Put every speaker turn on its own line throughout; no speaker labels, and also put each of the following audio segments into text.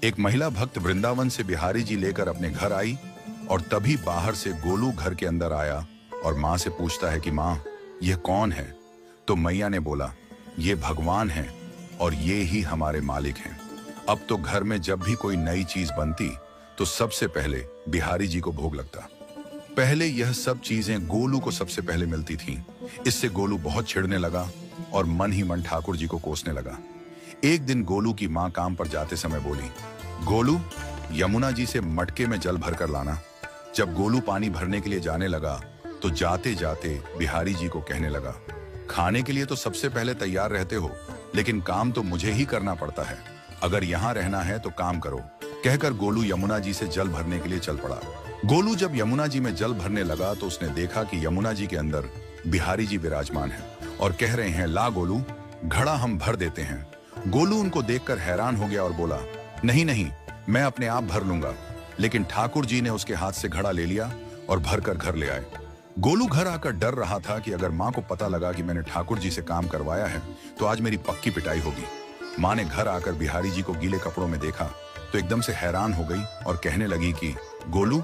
एक महिला भक्त वृंदावन से बिहारी जी लेकर अपने घर आई और तभी बाहर से गोलू घर के अंदर आया और माँ से पूछता है कि माँ, यह कौन है? तो मैया ने बोला, ये भगवान हैं और ये ही हमारे मालिक हैं। अब तो घर में जब भी कोई नई चीज बनती तो सबसे पहले बिहारी जी को भोग लगता। पहले यह सब चीजें गोलू को सबसे पहले मिलती थीं। इससे गोलू बहुत चिढ़ने लगा और मन ही मन ठाकुर जी को कोसने लगा। एक दिन गोलू की माँ काम पर जाते समय बोली, गोलू, यमुना जी से मटके में जल भर कर लाना। जब गोलू पानी भरने के लिए जाने लगा तो जाते जाते बिहारी जी को कहने लगा, खाने के लिए तो सबसे पहले तैयार रहते हो, लेकिन काम तो मुझे ही करना पड़ता है। अगर यहाँ रहना है तो काम करो। कहकर गोलू यमुना जी से जल भरने के लिए चल पड़ा। गोलू जब यमुना जी में जल भरने लगा तो उसने देखा कि यमुना जी के अंदर बिहारी जी विराजमान हैं और कह रहे हैं, ला गोलू, घड़ा हम भर देते हैं। गोलू उनको देखकर हैरान हो गया और बोला, नहीं नहीं, मैं अपने आप भर लूंगा। लेकिन ठाकुर जी ने उसके हाथ से घड़ा ले लिया और भरकर घर ले आए। गोलू घर आकर डर रहा था कि अगर माँ को पता लगा कि मैंने ठाकुर जी से काम करवाया है तो आज मेरी पक्की पिटाई होगी। माँ ने घर आकर बिहारी जी को गीले कपड़ों में देखा तो एकदम से हैरान हो गई और कहने लगी कि गोलू,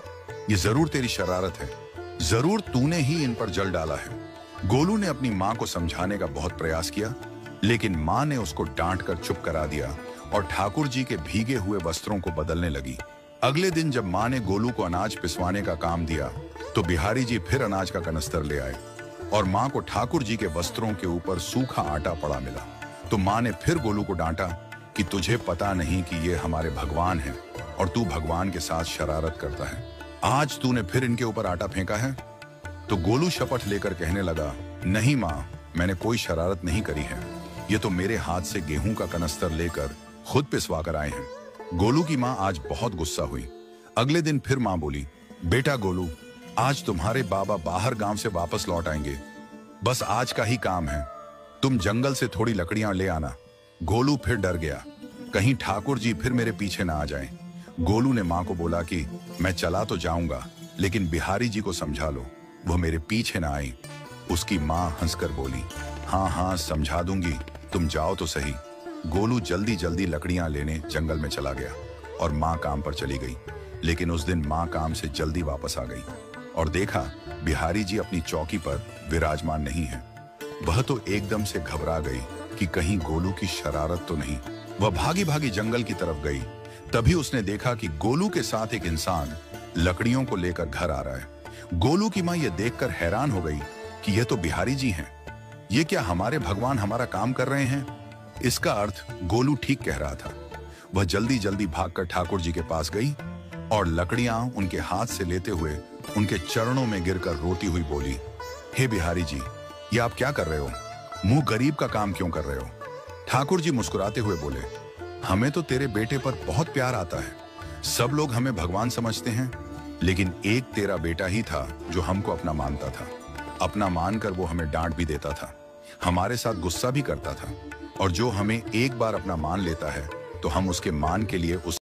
ये जरूर तेरी शरारत है, जरूर तूने ही इन पर जल डाला है। गोलू ने अपनी माँ को समझाने का बहुत प्रयास किया, लेकिन माँ ने उसको डांट कर चुप करा दिया और ठाकुर जी के भीगे हुए वस्त्रों को बदलने लगी। अगले दिन जब माँ ने गोलू को अनाज पिसवाने का काम दिया तो बिहारी जी फिर अनाज का कनस्तर ले आए और माँ को ठाकुर जी के वस्त्रों के ऊपर सूखा आटा पड़ा मिला। तो माँ ने फिर गोलू को डांटा कि तुझे पता नहीं कि ये हमारे भगवान हैं और तू भगवान के साथ शरारत करता है। आज तूने फिर इनके ऊपर आटा फेंका है। तो गोलू शपथ लेकर कहने लगा, नहीं माँ, मैंने कोई शरारत नहीं करी है। ये तो मेरे हाथ से गेहूं का कनस्तर लेकर खुद पिसवा कर आए हैं। गोलू की माँ आज बहुत गुस्सा हुई। अगले दिन फिर माँ बोली, बेटा गोलू, आज तुम्हारे बाबा बाहर गांव से वापस लौट आएंगे। बस आज का ही काम है, तुम जंगल से थोड़ी लकड़ियां ले आना। गोलू फिर डर गया, कहीं ठाकुर जी फिर मेरे पीछे ना आ जाएं। गोलू ने माँ को बोला कि मैं चला तो जाऊंगा, लेकिन बिहारी जी को समझा लो, वह मेरे पीछे ना आई। उसकी माँ हंसकर बोली, हाँ हाँ समझा दूंगी, तुम जाओ तो सही। गोलू जल्दी जल्दी लकड़ियां लेने जंगल में चला गया और माँ काम पर चली गई। लेकिन उस दिन माँ काम से जल्दी वापस आ गई और देखा बिहारी जी अपनी चौकी पर विराजमान नहीं है। वह तो एकदम से घबरा गई कि कहीं गोलू की शरारत तो नहीं। वह भागी भागी जंगल की तरफ गई। तभी उसने देखा कि गोलू के साथ एक इंसान लकड़ियों को लेकर घर आ रहा है। गोलू की माँ यह देखकर हैरान हो गई कि यह तो बिहारी जी हैं। ये क्या हमारे भगवान हमारा काम कर रहे हैं? इसका अर्थ गोलू ठीक कह रहा था। वह जल्दी जल्दी भागकर ठाकुर जी के पास गई और लकड़ियां उनके हाथ से लेते हुए उनके चरणों में गिरकर रोती हुई बोली, हे बिहारी जी, ये आप क्या कर रहे हो? मुंह गरीब का काम क्यों कर रहे हो? ठाकुर जी मुस्कुराते हुए बोले, हमें तो तेरे बेटे पर बहुत प्यार आता है। सब लोग हमें भगवान समझते हैं, लेकिन एक तेरा बेटा ही था जो हमको अपना मानता था। अपना मानकर वो हमें डांट भी देता था, हमारे साथ गुस्सा भी करता था, और जो हमें एक बार अपना मान लेता है तो हम उसके मान के लिए उस